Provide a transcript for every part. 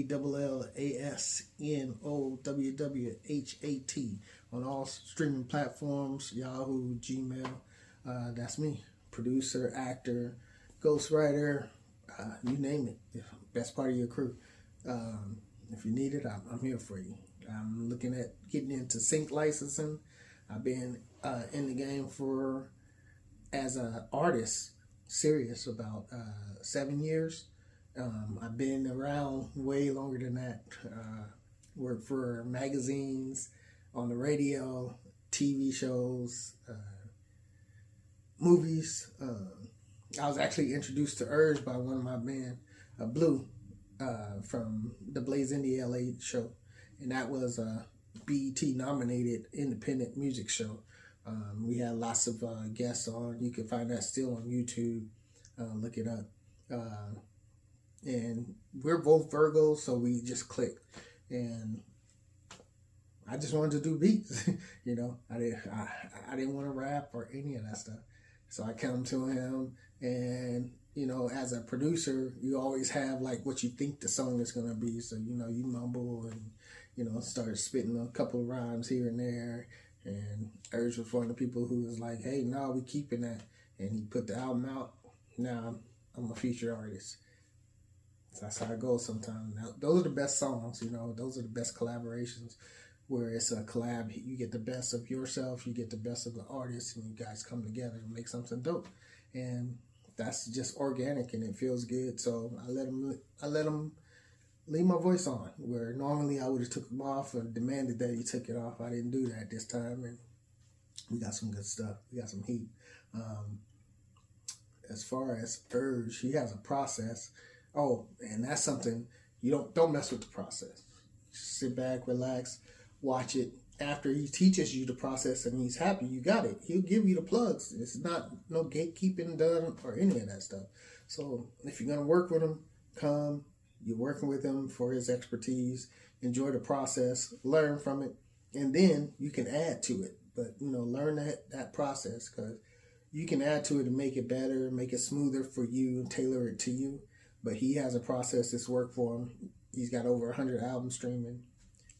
DallasNowwhat on all streaming platforms, Yahoo, Gmail. That's me, producer, actor, ghostwriter, you name it. Best part of your crew. If you need it, I'm here for you. I'm looking at getting into sync licensing. I've been in the game as an artist, serious, about 7 years. I've been around way longer than that. Worked for magazines, on the radio, TV shows, movies. I was actually introduced to Urg by one of my band, Blue, from the Blaze Indie LA show. And that was a BET nominated independent music show. We had lots of guests on. You can find that still on YouTube. Look it up. And we're both Virgos, so we just clicked. And I just wanted to do beats. You know, I didn't want to rap or any of that stuff. So I come to him, and you know, as a producer, you always have like what you think the song is gonna be. So you know, you mumble and you know, start spitting a couple of rhymes here and there. And Urg was one of the people who was like, "Hey, no, we keeping that." And he put the album out. Now I'm a feature artist. So that's how it goes sometimes. Now, those are the best songs, you know. Those are the best collaborations, where it's a collab. You get the best of yourself, you get the best of the artist, and you guys come together and make something dope. And that's just organic, and it feels good. So I let him leave my voice on, where normally I would have took him off or demanded that he took it off. I didn't do that this time, and we got some good stuff. We got some heat. As far as Urg, he has a process. Oh, and that's something, you don't mess with the process. Just sit back, relax, watch it. After he teaches you the process and he's happy you got it, he'll give you the plugs. It's not no gatekeeping done or any of that stuff. So if you're gonna work with him, come. You're working with him for his expertise. Enjoy the process, learn from it, and then you can add to it. But you know, learn that process, because you can add to it and make it better, make it smoother for you, and tailor it to you. But he has a process that's worked for him. He's got over 100 albums streaming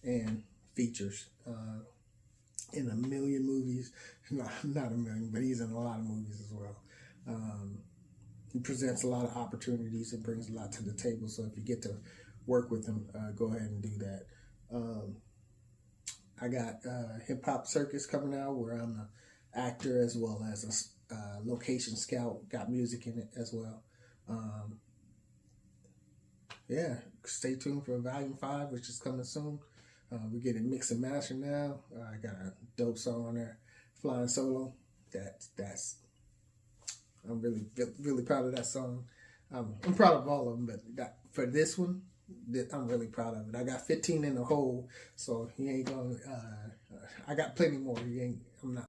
and features in a million movies. Not a million, but he's in a lot of movies as well. He presents a lot of opportunities and brings a lot to the table. So if you get to work with him, go ahead and do that. I got Hip Hop Circus coming out, where I'm an actor as well as a location scout. Got music in it as well. Yeah, stay tuned for Volume 5, which is coming soon. We're getting mix and master now. I got a dope song on there, Flying Solo. I'm really proud of that song. I'm proud of all of them, but for this one, I'm really proud of it. I got 15 in the hole, so he ain't gonna. I got plenty more. I'm not.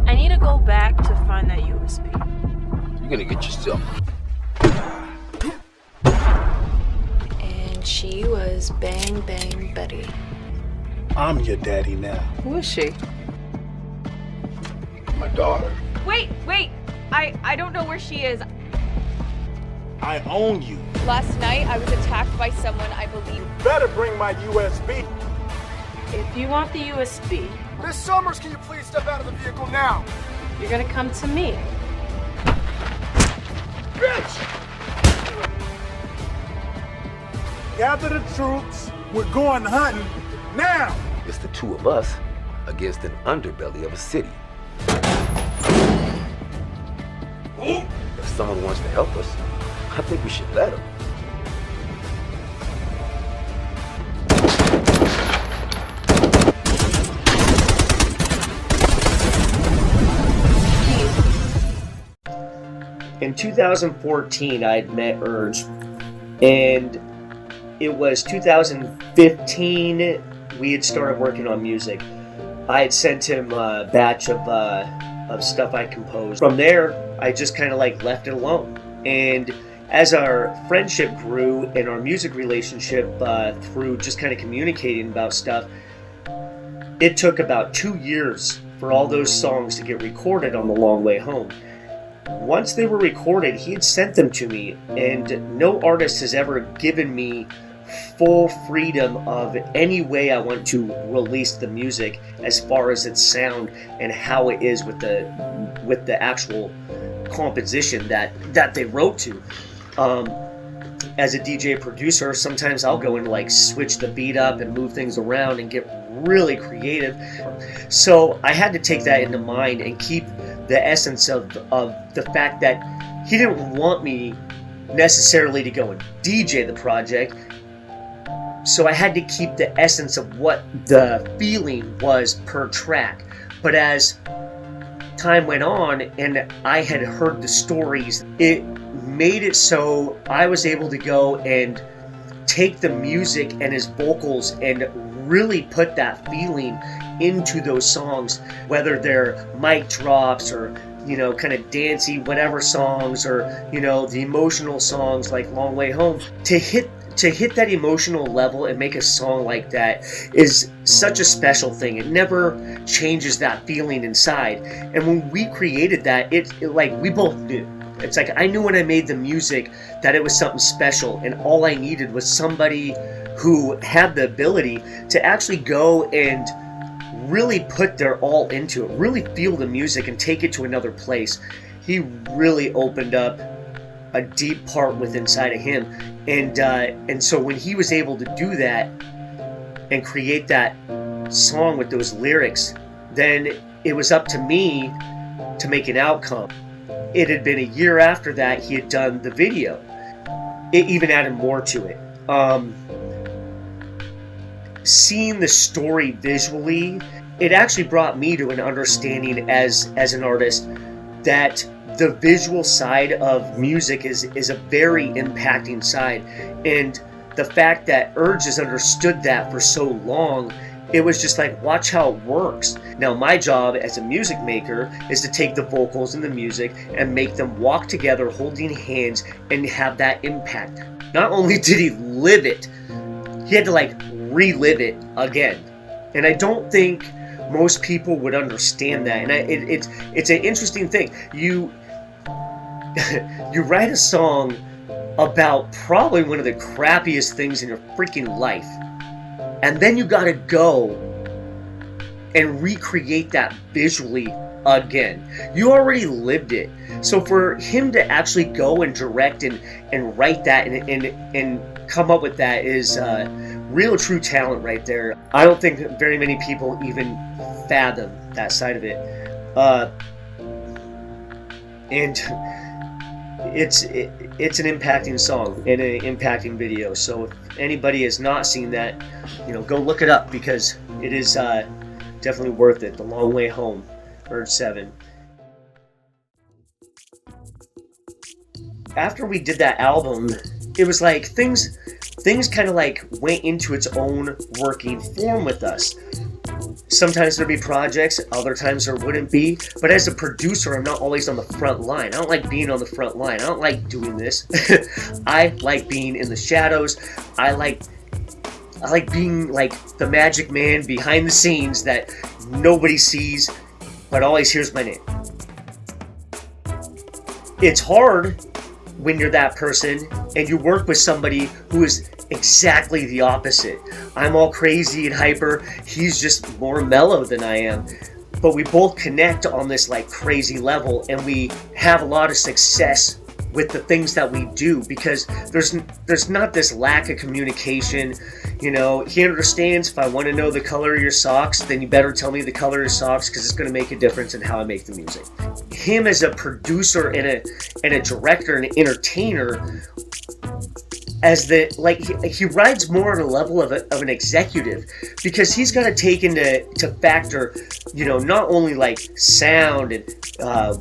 I need to go back to find that USB. You're gonna get yourself. And she was Bang Bang Betty. I'm your daddy now. Who is she? My daughter. Wait! I don't know where she is. I own you. Last night, I was attacked by someone I believe. Better bring my USB. If you want the USB, Miss Summers, can you please step out of the vehicle now? you're gonna come to me. Bitch! Gather the troops. We're going hunting now. It's the two of us against an underbelly of a city. If someone wants to help us, I think we should let them. In 2014, I had met Urg, and it was 2015 we had started working on music. I had sent him a batch of stuff I composed. From there, I just kind of like left it alone. And as our friendship grew and our music relationship through just kind of communicating about stuff, it took about 2 years for all those songs to get recorded on The Long Way Home. Once they were recorded, he had sent them to me, and no artist has ever given me full freedom of any way I want to release the music as far as its sound and how it is with the actual composition that they wrote to. As a DJ producer, sometimes I'll go and like switch the beat up and move things around and get really creative. So I had to take that into mind and keep the essence of the fact that he didn't want me necessarily to go and DJ the project. So I had to keep the essence of what the feeling was per track. But as time went on and I had heard the stories, it made it so I was able to go and take the music and his vocals and really put that feeling into those songs, whether they're mic drops or, you know, kind of dancey whatever songs, or, you know, the emotional songs like Long Way Home. To hit that emotional level and make a song like that is such a special thing. It never changes that feeling inside. And when we created that, it like we both knew. It's like I knew when I made the music that it was something special, and all I needed was somebody who had the ability to actually go and really put their all into it, really feel the music and take it to another place. He really opened up a deep part within inside of him, and so when he was able to do that and create that song with those lyrics, then it was up to me to make an outcome. It had been a year after that he had done the video. It even added more to it. Seeing the story visually, it actually brought me to an understanding as an artist that the visual side of music is a very impacting side. And the fact that Urg has understood that for so long, it was just like, watch how it works. Now my job as a music maker is to take the vocals and the music and make them walk together holding hands and have that impact. Not only did he live it, he had to like relive it again. And I don't think most people would understand that. And it's an interesting thing. You write a song about probably one of the crappiest things in your freaking life, and then you gotta go and recreate that visually again. You already lived it. So for him to actually go and direct and write that and come up with that is real true talent right there. I don't think very many people even fathom that side of it. And it's an impacting song and an impacting video. So if anybody has not seen that, you know, go look it up, because it is definitely worth it. The Long Way Home, Urg7. After we did that album, it was like things kind of like went into its own working form with us. Sometimes there'd be projects, other times there wouldn't be. But as a producer, I'm not always on the front line. I don't like being on the front line. I don't like doing this. I like being in the shadows. I like being like the magic man behind the scenes that nobody sees, but always hears my name. It's hard when you're that person and you work with somebody who is exactly the opposite. I'm all crazy and hyper. He's just more mellow than I am. But we both connect on this like crazy level, and we have a lot of success with the things that we do, because there's not this lack of communication. You know, he understands if I want to know the color of your socks, then you better tell me the color of your socks, because it's going to make a difference in how I make the music. Him as a producer and a director and an entertainer, as the like he rides more on a level of an executive, because he's got to take into factor, you know, not only like sound and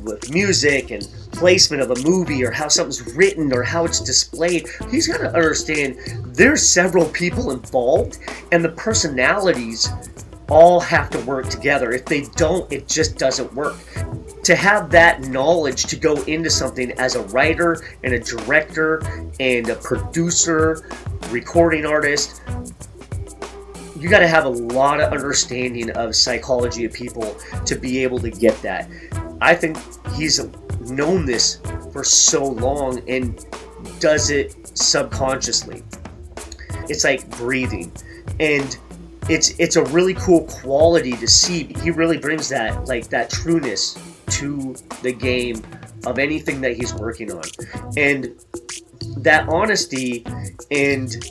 with music and placement of a movie, or how something's written, or how it's displayed. He's got to understand there's several people involved, and the personalities all have to work together. If they don't, it just doesn't work. To have that knowledge to go into something as a writer and a director and a producer, recording artist, you got to have a lot of understanding of psychology of people to be able to get that. I think he's known this for so long and does it subconsciously. It's like breathing, and it's a really cool quality to see. He really brings that, like, that trueness to the game of anything that he's working on, and that honesty and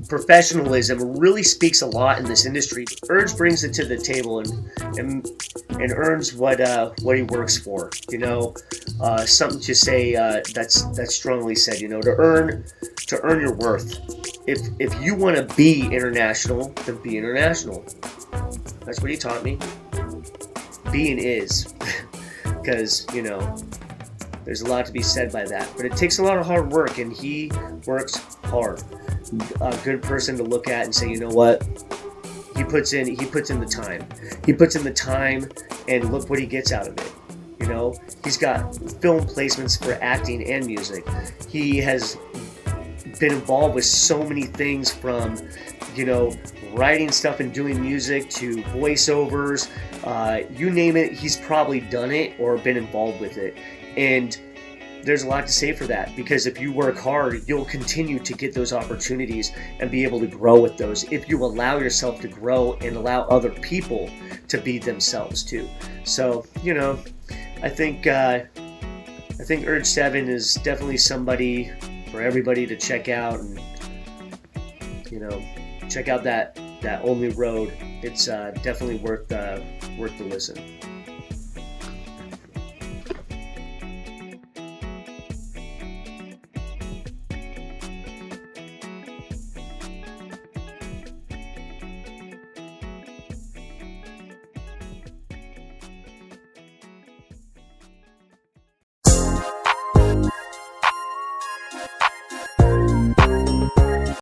professionalism really speaks a lot in this industry. Urge brings it to the table and earns what he works for. You know, something to say that's strongly said. You know, to earn your worth. If you want to be international, then be international. That's what he taught me. Being is, because, you know, there's a lot to be said by that. But it takes a lot of hard work, and he works hard. A good person to look at and say, you know what, he puts in the time. He puts in the time, and look what he gets out of it. You know, he's got film placements for acting and music. He has been involved with so many things, from, you know, writing stuff and doing music to voiceovers. You name it, he's probably done it or been involved with it. And there's a lot to say for that, because if you work hard, you'll continue to get those opportunities and be able to grow with those if you allow yourself to grow and allow other people to be themselves too. So, you know, I think Urg7 is definitely somebody for everybody to check out, and, you know, check out that Only Road. It's definitely worth the listen.